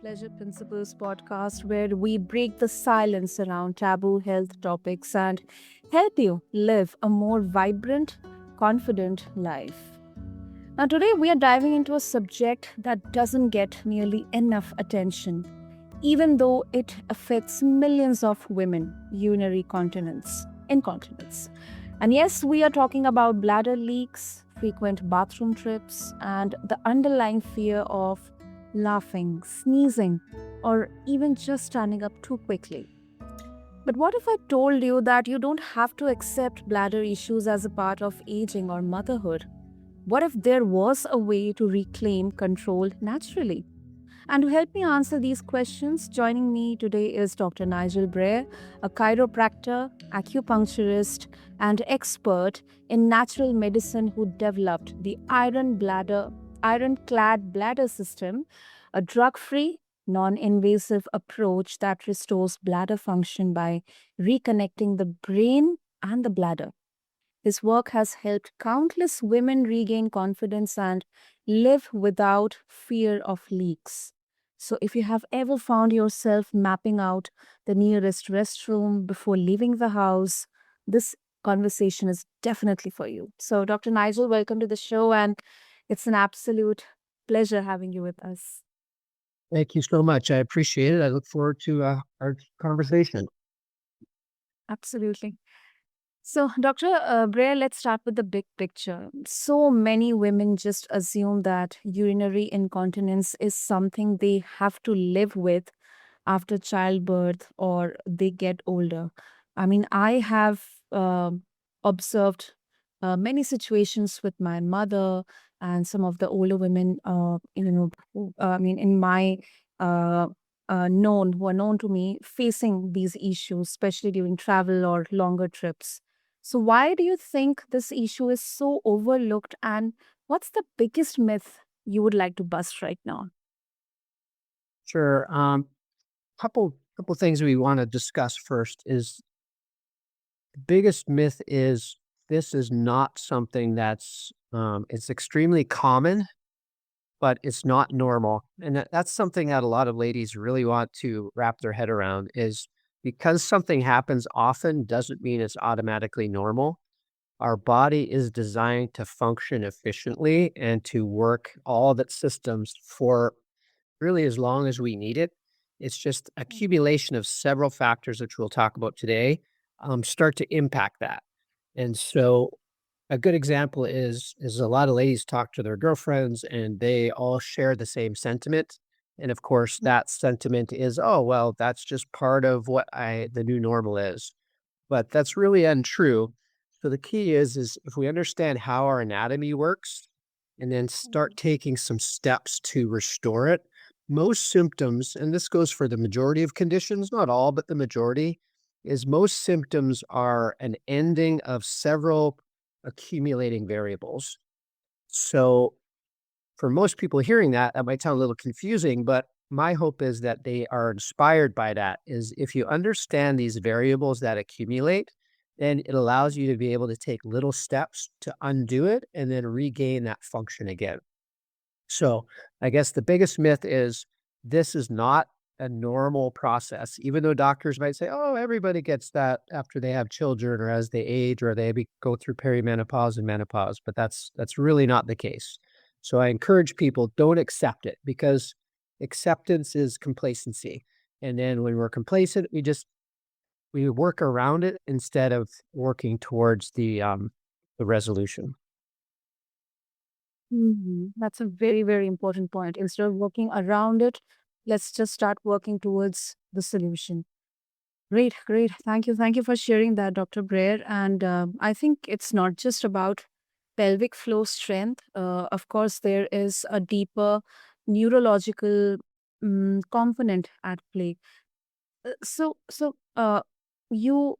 Pleasure Principles podcast, where we break the silence around taboo health topics and help you live a more vibrant, confident life. Now, today we are diving into a subject that doesn't get nearly enough attention, even though it affects millions of women: urinary incontinence. And yes, we are talking about bladder leaks, frequent bathroom trips, and the underlying fear of laughing, sneezing, or even just standing up too quickly. But what if I told you that you don't have to accept bladder issues as a part of aging or motherhood? What if there was a way to reclaim control naturally? And to help me answer these questions, joining me today is Dr. Nigel Brayer, a chiropractor, acupuncturist, and expert in natural medicine who developed the Ironclad Bladder system, a drug-free, non-invasive approach that restores bladder function by reconnecting the brain and the bladder. His work has helped countless women regain confidence and live without fear of leaks. So, if you have ever found yourself mapping out the nearest restroom before leaving the house, this conversation is definitely for you. So, Dr. Nigel, welcome to the show, and it's an absolute pleasure having you with us. Thank you so much. I appreciate it. I look forward to our conversation. Absolutely. So, Dr. Brayer, let's start with the big picture. So many women just assume that urinary incontinence is something they have to live with after childbirth or they get older. I mean, I have observed many situations with my mother and some of the older women, I mean, in my uh, who are known to me, facing these issues, especially during travel or longer trips. So, why do you think this issue is so overlooked? And what's the biggest myth you would like to bust right now? Sure. Couple things we want to discuss first is the biggest myth is this is not something that's it's extremely common, but it's not normal. And that's something that a lot of ladies really want to wrap their head around is because something happens often doesn't mean it's automatically normal. Our body is designed to function efficiently and to work all of its systems for really as long as we need it. It's just accumulation of several factors, which we'll talk about today, start to impact that. And so a good example is a lot of ladies talk to their girlfriends and they all share the same sentiment. And of course, that sentiment is, oh, well, that's just part of what the new normal is. But that's really untrue. So the key is if we understand how our anatomy works and then start taking some steps to restore it, most symptoms, and this goes for the majority of conditions, not all, but the majority, is most symptoms are an ending of several accumulating variables. So for most people hearing that, that might sound a little confusing, but my hope is that they are inspired by that. Is if you understand these variables that accumulate, then it allows you to be able to take little steps to undo it and then regain that function again. So I guess the biggest myth is this is not a normal process, even though doctors might say, oh, everybody gets that after they have children or as they age or go through perimenopause and menopause, but that's really not the case. So I encourage people, don't accept it because acceptance is complacency. And then when we're complacent, we work around it instead of working towards the resolution. That's a very, very important point. Instead of working around it, let's just start working towards the solution. Great, great. Thank you. Thank you for sharing that, Dr. Brayer. And I think it's not just about pelvic floor strength. Of course, there is a deeper neurological component at play. So, you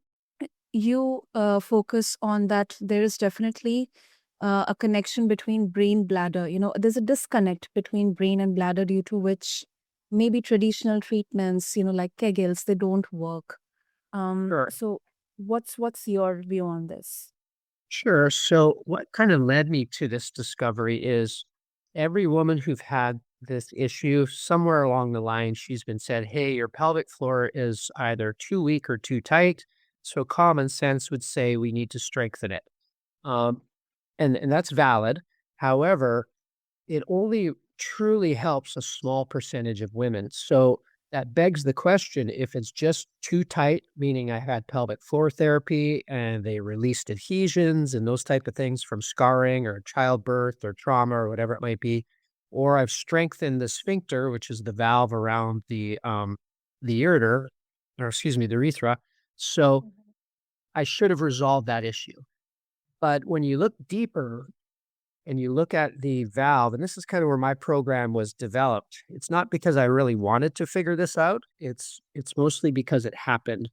focus on that. There is definitely a connection between brain bladder. There's a disconnect between brain and bladder due to which maybe traditional treatments, like Kegels, they don't work. Sure. So what's your view on this? Sure. So what kind of led me to this discovery is every woman who've had this issue. Somewhere along the line, she's been said, hey, your pelvic floor is either too weak or too tight. So common sense would say we need to strengthen it. Um, and that's valid. However, it only truly helps a small percentage of women. So that begs the question, if it's just too tight, meaning I had pelvic floor therapy and they released adhesions and those type of things from scarring or childbirth or trauma or whatever it might be, or I've strengthened the sphincter, which is the valve around the ureter, or excuse me, the urethra. So I should have resolved that issue. But when you look deeper and you look at the valve, and this is kind of where my program was developed. It's not because I really wanted to figure this out. It's mostly because it happened.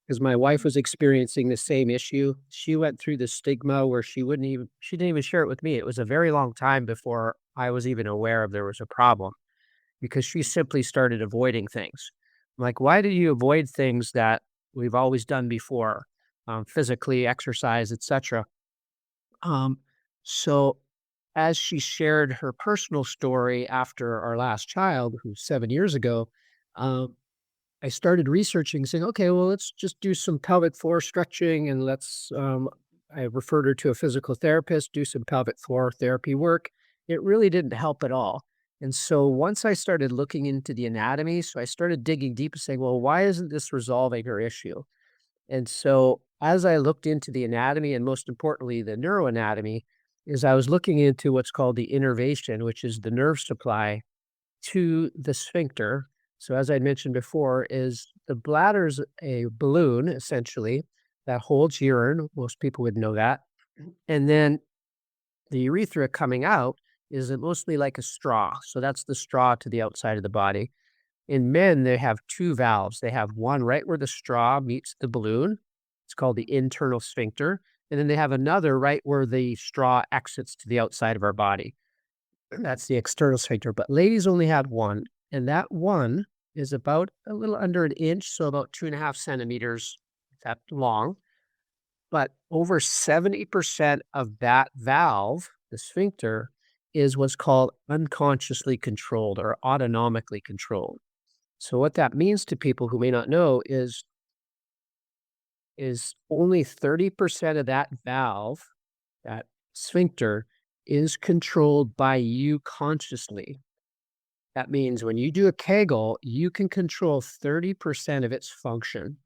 Because my wife was experiencing the same issue. She went through the stigma where she didn't even share it with me. It was a very long time before I was even aware of there was a problem because she simply started avoiding things. I'm like, why do you avoid things that we've always done before, physically, exercise, etc. Um, so as she shared her personal story after our last child, who's 7 years ago, um, I started researching, saying, okay, well, let's just do some pelvic floor stretching and I referred her to a physical therapist, do some pelvic floor therapy work. It really didn't help at all. And so once I started looking into the anatomy, so I started digging deep and saying, well, why isn't this resolving her issue? And so as I looked into the anatomy and most importantly, the neuroanatomy, is I was looking into what's called the innervation, which is the nerve supply to the sphincter. So as I mentioned before, is the bladder's a balloon essentially that holds urine. Most people would know that. And then the urethra coming out is mostly like a straw. So that's the straw to the outside of the body. In men, they have two valves. They have one right where the straw meets the balloon. It's called the internal sphincter. And then they have another right where the straw exits to the outside of our body. That's the external sphincter. But ladies only have one. And that one is about a little under an inch, so about 2.5 centimeters that long. But over 70% of that valve, the sphincter, is what's called unconsciously controlled or autonomically controlled. So what that means to people who may not know is only 30% of that valve, that sphincter, is controlled by you consciously. That means when you do a Kegel, you can control 30% of its function.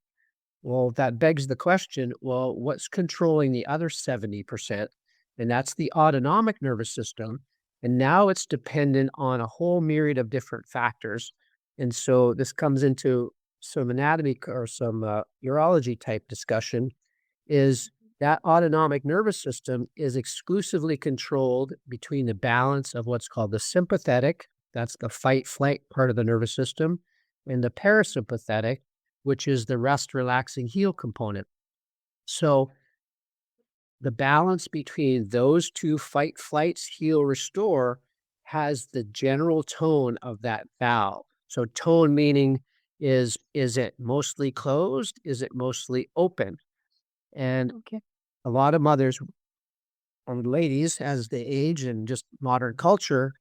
Well, that begs the question, well, what's controlling the other 70%? And that's the autonomic nervous system. And now it's dependent on a whole myriad of different factors. And so this comes into some anatomy or some urology type discussion is that autonomic nervous system is exclusively controlled between the balance of what's called the sympathetic, that's the fight flight part of the nervous system, and the parasympathetic, which is the rest, relaxing, heal component. So the balance between those two fight, flights, heal, restore has the general tone of that valve. So tone meaning is it mostly closed? Is it mostly open? And Okay. a lot of mothers or ladies, as they age and just modern culture,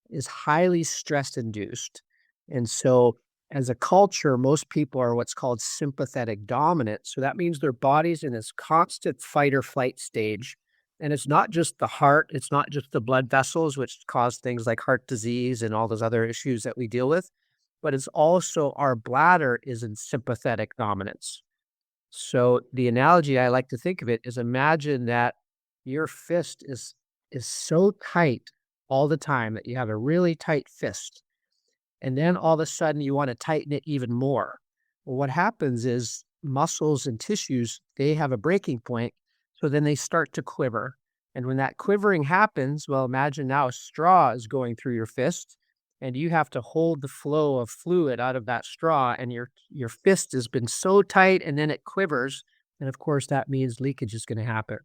is highly stress induced. And so, as a culture, most people are what's called sympathetic dominant. So that means their body's in this constant fight or flight stage. And it's not just the heart, it's not just the blood vessels, which cause things like heart disease and all those other issues that we deal with, but it's also our bladder is in sympathetic dominance. So the analogy I like to think of it is imagine that your fist is so tight all the time that you have a really tight fist. And then all of a sudden you want to tighten it even more. Well, what happens is muscles and tissues, they have a breaking point. So then they start to quiver. And when that quivering happens, well, imagine now a straw is going through your fist and you have to hold the flow of fluid out of that straw and your fist has been so tight and then it quivers. And of course, that means leakage is going to happen.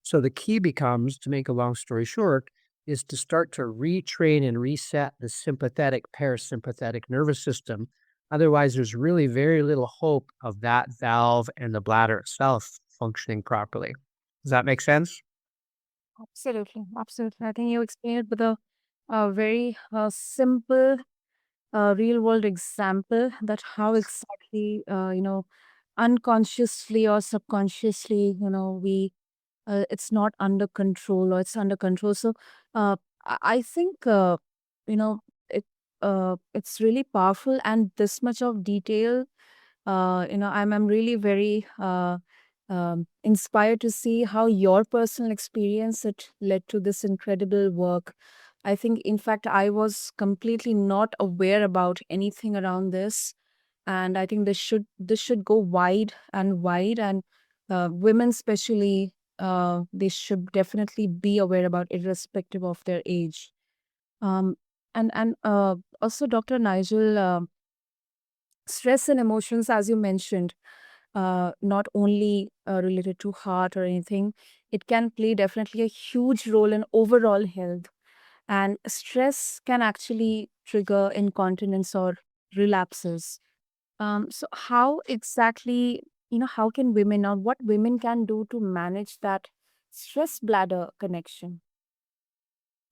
So the key becomes, to make a long story short, is to start to retrain and reset the sympathetic parasympathetic nervous system. Otherwise, there's really very little hope of that valve and the bladder itself functioning properly. Does that make sense? Absolutely. Absolutely. I think you explained it with a a very simple real world example that how exactly, unconsciously or subconsciously, we it's not under control or it's under control. So I think, you know, it it's really powerful, and this much of detail, I'm really very inspired to see how your personal experience it led to this incredible work. I think, in fact, I was completely not aware about anything around this, and I think this should go wide and wide, and women especially, they should definitely be aware about, irrespective of their age. Um, and also, Dr. Nigel, stress and emotions, as you mentioned, not only related to heart or anything, it can play definitely a huge role in overall health. And stress can actually trigger incontinence or relapses. So how exactly, how can women, or what women can do to manage that stress bladder connection?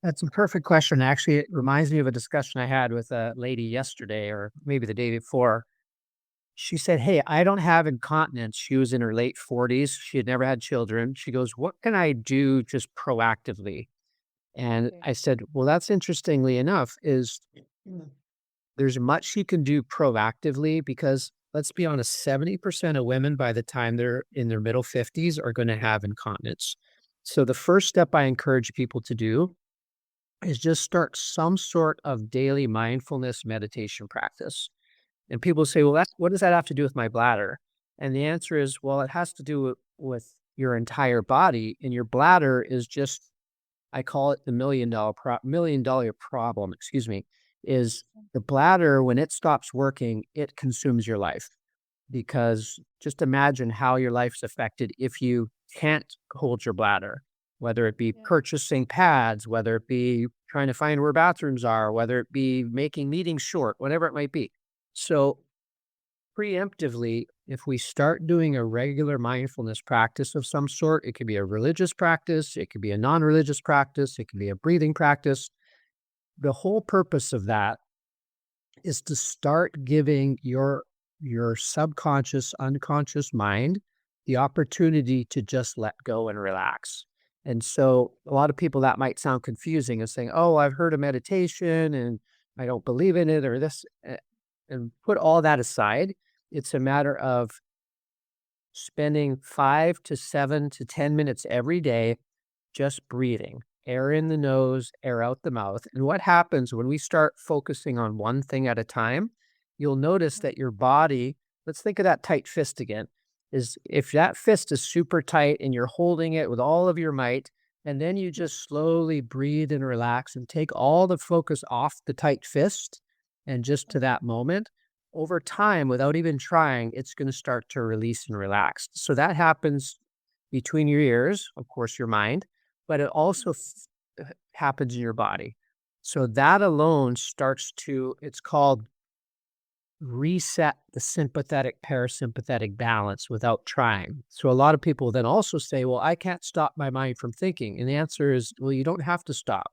That's a perfect question. Actually, it reminds me of a discussion I had with a lady yesterday or maybe the day before. She said, "Hey, I don't have incontinence." She was in her late 40s. She had never had children. She goes, "What can I do just proactively?" And Okay. I said, "Well, that's interestingly enough, is there's much you can do proactively because let's be honest, 70% of women by the time they're in their middle 50s are going to have incontinence. So the first step I encourage people to do is just start some sort of daily mindfulness meditation practice. And people say, well, that's, what does that have to do with my bladder? And the answer is, well, it has to do with your entire body. And your bladder is just, I call it the $1 million problem, excuse me, is the bladder, when it stops working, it consumes your life. Because just imagine how your life's affected if you can't hold your bladder, whether it be Yeah. purchasing pads, whether it be trying to find where bathrooms are, whether it be making meetings short, whatever it might be. So, preemptively, if we start doing a regular mindfulness practice of some sort, it could be a religious practice, it could be a non religious practice, it could be a breathing practice. The whole purpose of that is to start giving your subconscious, unconscious mind the opportunity to just let go and relax. And so a lot of people that might sound confusing and saying, "Oh, I've heard of meditation and I don't believe in it or this." And put all that aside. It's a matter of spending 5 to 7 to 10 minutes every day just breathing, air in the nose, air out the mouth. And what happens when we start focusing on one thing at a time, you'll notice that your body, let's think of that tight fist again, is if that fist is super tight and you're holding it with all of your might, and then you just slowly breathe and relax and take all the focus off the tight fist and just to that moment, over time, without even trying, it's going to start to release and relax. So that happens between your ears, of course, your mind, but it also happens in your body. So that alone starts to, it's called reset the sympathetic parasympathetic balance without trying. So a lot of people then also say, well, I can't stop my mind from thinking. And the answer is, well, you don't have to stop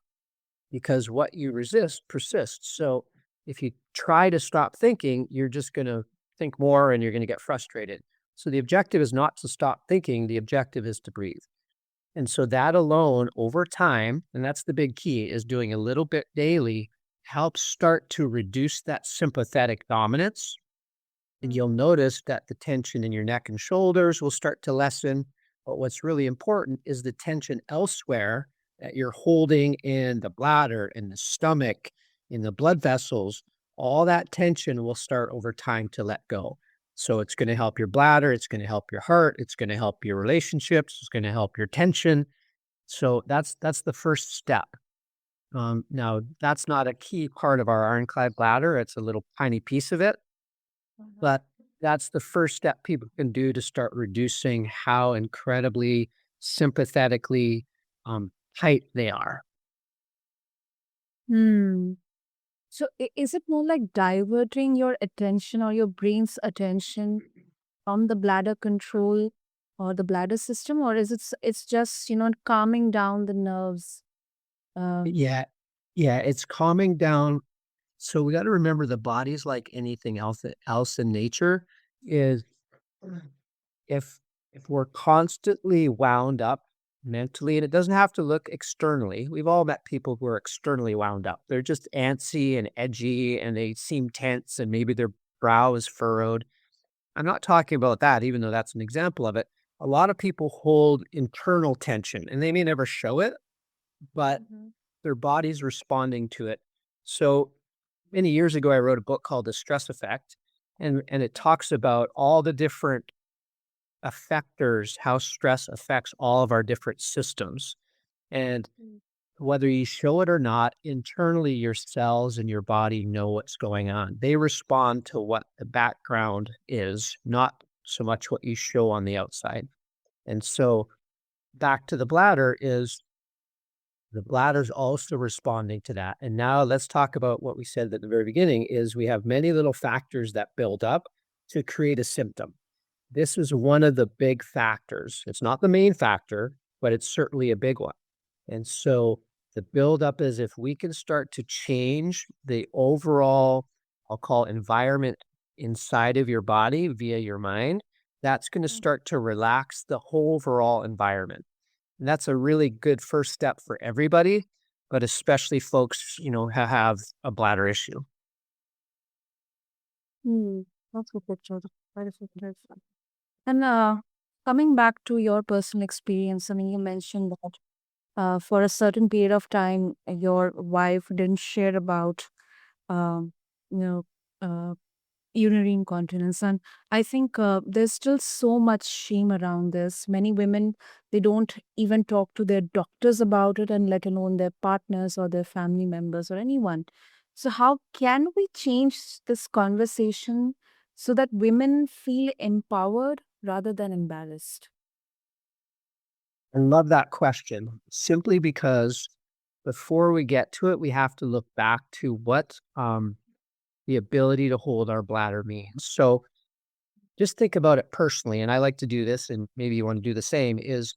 because what you resist persists. So if you try to stop thinking, you're just going to think more and you're going to get frustrated. So the objective is not to stop thinking, the objective is to breathe. And so that alone over time, and that's the big key, is doing a little bit daily helps start to reduce that sympathetic dominance. And you'll Mhm. notice that the tension in your neck and shoulders will start to lessen. But what's really important is the tension elsewhere that you're holding in the bladder, in the stomach, in the blood vessels. All that tension will start over time to let go. So it's going to help your bladder, it's going to help your heart, it's going to help your relationships, it's going to help your tension. So that's the first step. Now that's not a key part of our ironclad bladder. It's a little tiny piece of it, Mhm. but that's the first step people can do to start reducing how incredibly sympathetically, tight they are. Hmm. So is it more like diverting your attention or your brain's attention from the bladder control or the bladder system, or is it's just, calming down the nerves? Uh, Yeah. Yeah, it's calming down. So we got to remember the body's like anything else in nature is if we're constantly wound up mentally, and it doesn't have to look externally. We've all met people who are externally wound up. They're just antsy and edgy and they seem tense and maybe their brow is furrowed. I'm not talking about that, even though that's an example of it. A lot of people hold internal tension and they may never show it, but Mhm. their body's responding to it. So many years ago, I wrote a book called The Stress Effect, and it talks about all the different affectors, how stress affects all of our different systems. And Mm. whether you show it or not, internally, your cells and your body know what's going on. They respond to what the background is, not so much what you show on the outside. And so, back to the bladder is the bladder's also responding to that. And now let's talk about what we said at the very beginning is we have many little factors that build up to create a symptom. This is one of the big factors. It's not the main factor, but it's certainly a big one. And so the buildup is if we can start to change the overall, I'll call environment inside of your body via your mind, that's going to start to relax the whole overall environment. And that's a really good first step for everybody, but especially folks, who have a bladder issue. Hmm. That's a picture. Very good. And coming back to your personal experience, I mean, you mentioned that for a certain period of time, your wife didn't share about, um, you know, uh, urinary incontinence. And I think there's still so much shame around this. Many women, they don't even talk to their doctors about it, and let alone their partners or their family members or anyone. So how can we change this conversation so that women feel empowered rather than embarrassed? I love that question simply because before we get to it, we have to look back to what the ability to hold our bladder means. So just think about it personally. And I like to do this, and maybe you want to do the same is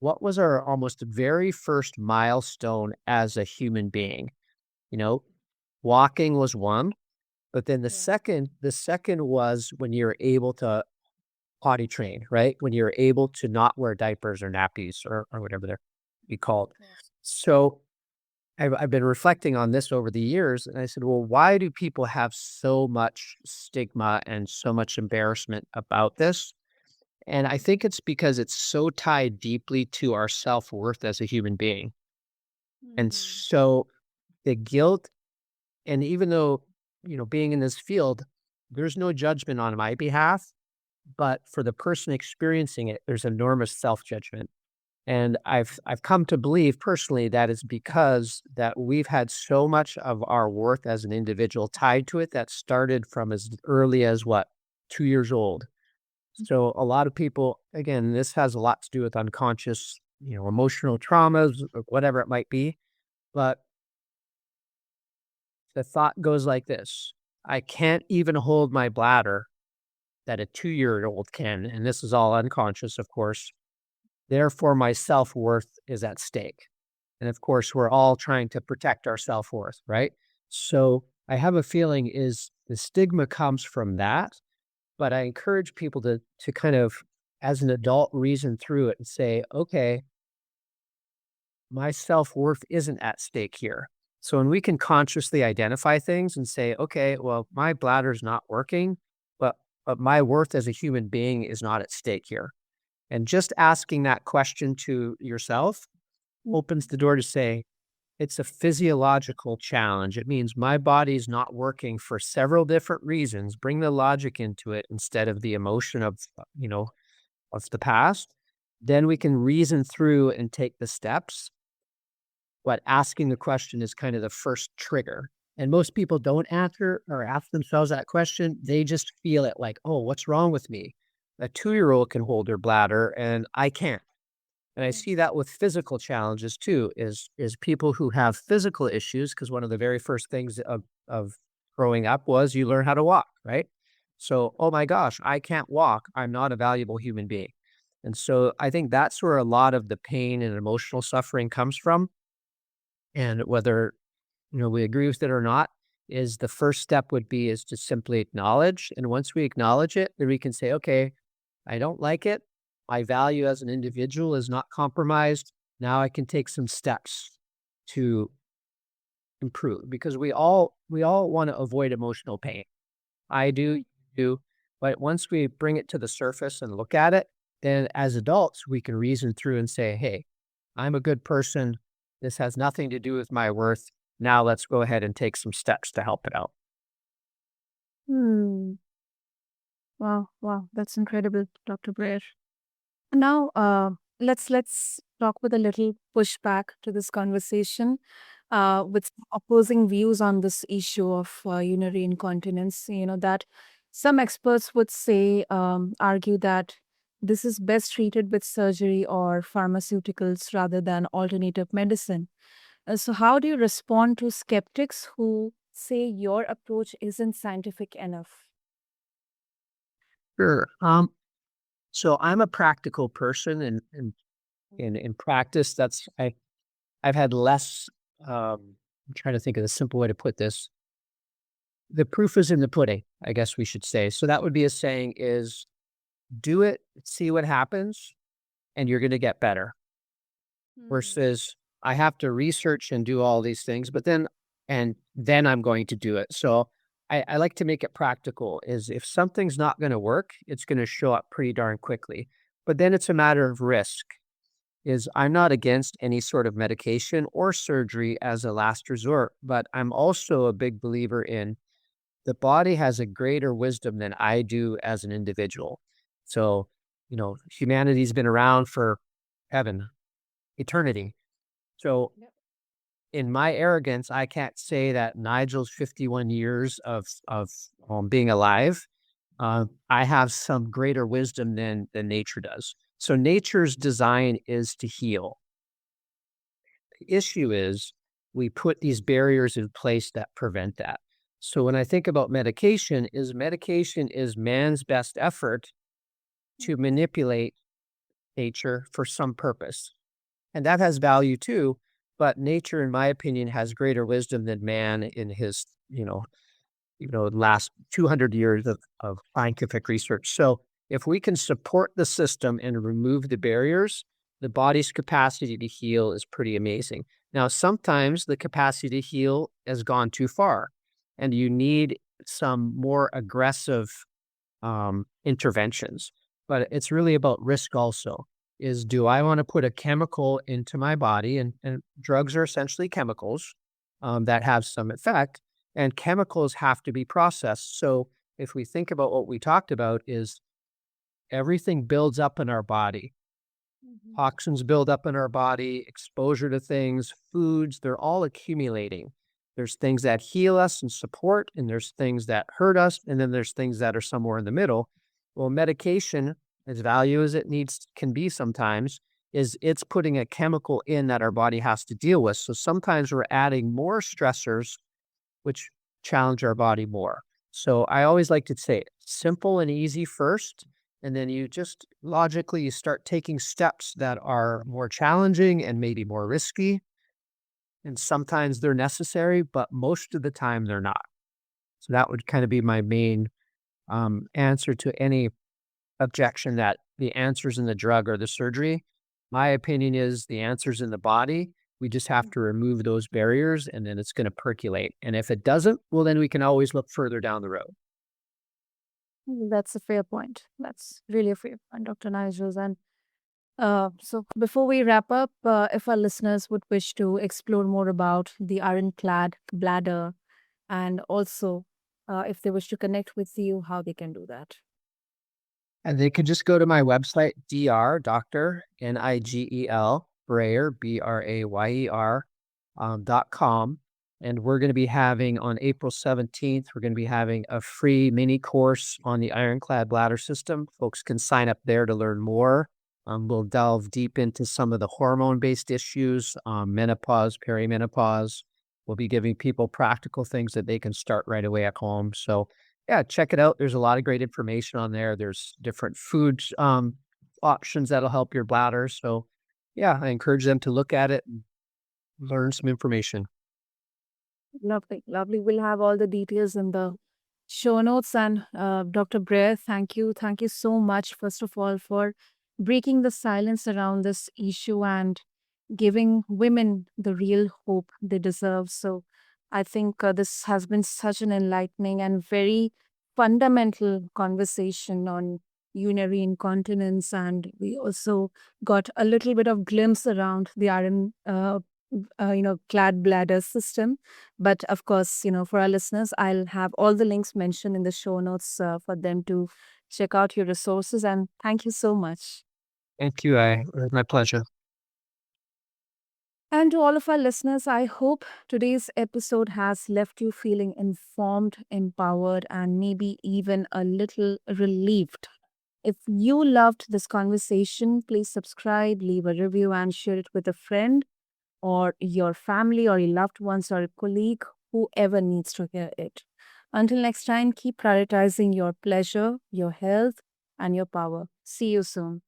what was our almost very first milestone as a human being? You know, walking was one, but then Yeah. the second was when you're able to potty train, right? When you're able to not wear diapers or nappies or whatever they're be called. Yes. So I've been reflecting on this over the years, and I said, well, why do people have so much stigma and so much embarrassment about this? And I think it's because it's so tied deeply to our self worth as a human being. And Mhm. so the guilt, and even though, being in this field, there's no judgment on my behalf, but for the person experiencing it, there's enormous self judgment. And I've come to believe personally that is because that we've had so much of our worth as an individual tied to it that started from as early as what, 2 years old. So a lot of people, again, this has a lot to do with unconscious, emotional traumas or whatever it might be. But the thought goes like this: I can't even hold my bladder that a 2-year old can, and this is all unconscious, of course. Therefore, my self worth is at stake. And of course, we're all trying to protect our self worth, right? So I have a feeling is the stigma comes from that, but I encourage people to kind of, as an adult, reason through it and say, okay, my self worth isn't at stake here. So when we can consciously identify things and say, okay, well, my bladder's not working, but my worth as a human being is not at stake here. And just asking that question to yourself opens the door to say, it's a physiological challenge. It means my body's not working for several different reasons. Bring the logic into it instead of the emotion of the past. Then we can reason through and take the steps. But asking the question is kind of the first trigger. And most people don't answer or ask themselves that question. They just feel it like, oh, what's wrong with me? A 2-year old can hold their bladder and I can't. And I see that with physical challenges too, is people who have physical issues, because one of the very first things of growing up was you learn how to walk, right? So, oh my gosh, I can't walk. I'm not a valuable human being. And so I think that's where a lot of the pain and emotional suffering comes from. And whether we agree with it or not, is the first step would be is to simply acknowledge. And once we acknowledge it, then we can say, okay, I don't like it. My value as an individual is not compromised. Now I can take some steps to improve because we all want to avoid emotional pain. I do, you do, but once we bring it to the surface and look at it, then as adults we can reason through and say, "Hey, I'm a good person. This has nothing to do with my worth. Now let's go ahead and take some steps to help it out." Hmm. Wow, wow, that's incredible, Dr. Brayer. Now, let's talk with a little pushback to this conversation, with some opposing views on this issue of urinary incontinence. That some experts would say, argue that this is best treated with surgery or pharmaceuticals rather than alternative medicine. So, how do you respond to skeptics who say your approach isn't scientific enough? Sure. So I'm a practical person, and in practice, I've had less. I'm trying to think of the simple way to put this. The proof is in the pudding, I guess we should say. So that would be a saying: is do it, see what happens, and you're going to get better. Hmm. Versus I have to research and do all these things, but then I'm going to do it. So I like to make it practical. Is if something's not going to work, it's going to show up pretty darn quickly. But then it's a matter of risk. Is I'm not against any sort of medication or surgery as a last resort, but I'm also a big believer in the body has a greater wisdom than I do as an individual. So, humanity's been around for heaven, eternity. So, Yep. in my arrogance, I can't say that Nigel's 51 years of being alive, I have some greater wisdom than nature does. So nature's design is to heal. The issue is we put these barriers in place that prevent that. So when I think about medication is man's best effort to manipulate nature for some purpose. And that has value too, but nature, in my opinion, has greater wisdom than man in his, last 200 years of scientific research. So if we can support the system and remove the barriers, the body's capacity to heal is pretty amazing. Now, sometimes the capacity to heal has gone too far, and you need some more aggressive interventions. But it's really about risk also. Is do I want to put a chemical into my body? And drugs are essentially chemicals that have some effect, and chemicals have to be processed. So if we think about what we talked about, is everything builds up in our body. Mhm. Toxins build up in our body, exposure to things, foods, they're all accumulating. There's things that heal us and support, and there's things that hurt us, and then there's things that are somewhere in the middle. Well, medication, as value as it needs can be sometimes, is it's putting a chemical in that our body has to deal with. So sometimes we're adding more stressors which challenge our body more. So I always like to say simple and easy first, and then you just logically you start taking steps that are more challenging and maybe more risky. And sometimes they're necessary, but most of the time they're not. So that would kind of be my main answer to any objection that the answer's in the drug or the surgery. My opinion is the answer's in the body. We just have to remove those barriers and then it's going to percolate. And if it doesn't, well, then we can always look further down the road. That's a fair point. That's really a fair point, Dr. Nigels. And so, before we wrap up, if our listeners would wish to explore more about the ironclad bladder, and also if they wish to connect with you, how they can do that. And they could just go to my website, Dr. Nigel Brayer, Brayer, .com. And we're going to be having on April 17th, we're going to be having a free mini course on the Ironclad Bladder system. Folks can sign up there to learn more. We'll delve deep into some of the hormone-based issues, menopause, perimenopause. We'll be giving people practical things that they can start right away at home. So yeah, check it out. There's a lot of great information on there. There's different food options that'll help your bladder. So yeah, I encourage them to look at it and learn some information. Lovely, lovely. We'll have all the details in the show notes. And Dr. Brayer, thank you. Thank you so much, first of all, for breaking the silence around this issue and giving women the real hope they deserve. So I think this has been such an enlightening and very fundamental conversation on urinary incontinence. And we also got a little bit of glimpse around the clad bladder system. But of course, for our listeners, I'll have all the links mentioned in the show notes for them to check out your resources. And thank you so much. Thank you. It was my pleasure. And to all of our listeners, I hope today's episode has left you feeling informed, empowered, and maybe even a little relieved. If you loved this conversation, please subscribe, leave a review, and share it with a friend or your family or your loved ones or a colleague, whoever needs to hear it. Until next time, keep prioritizing your pleasure, your health, and your power. See you soon.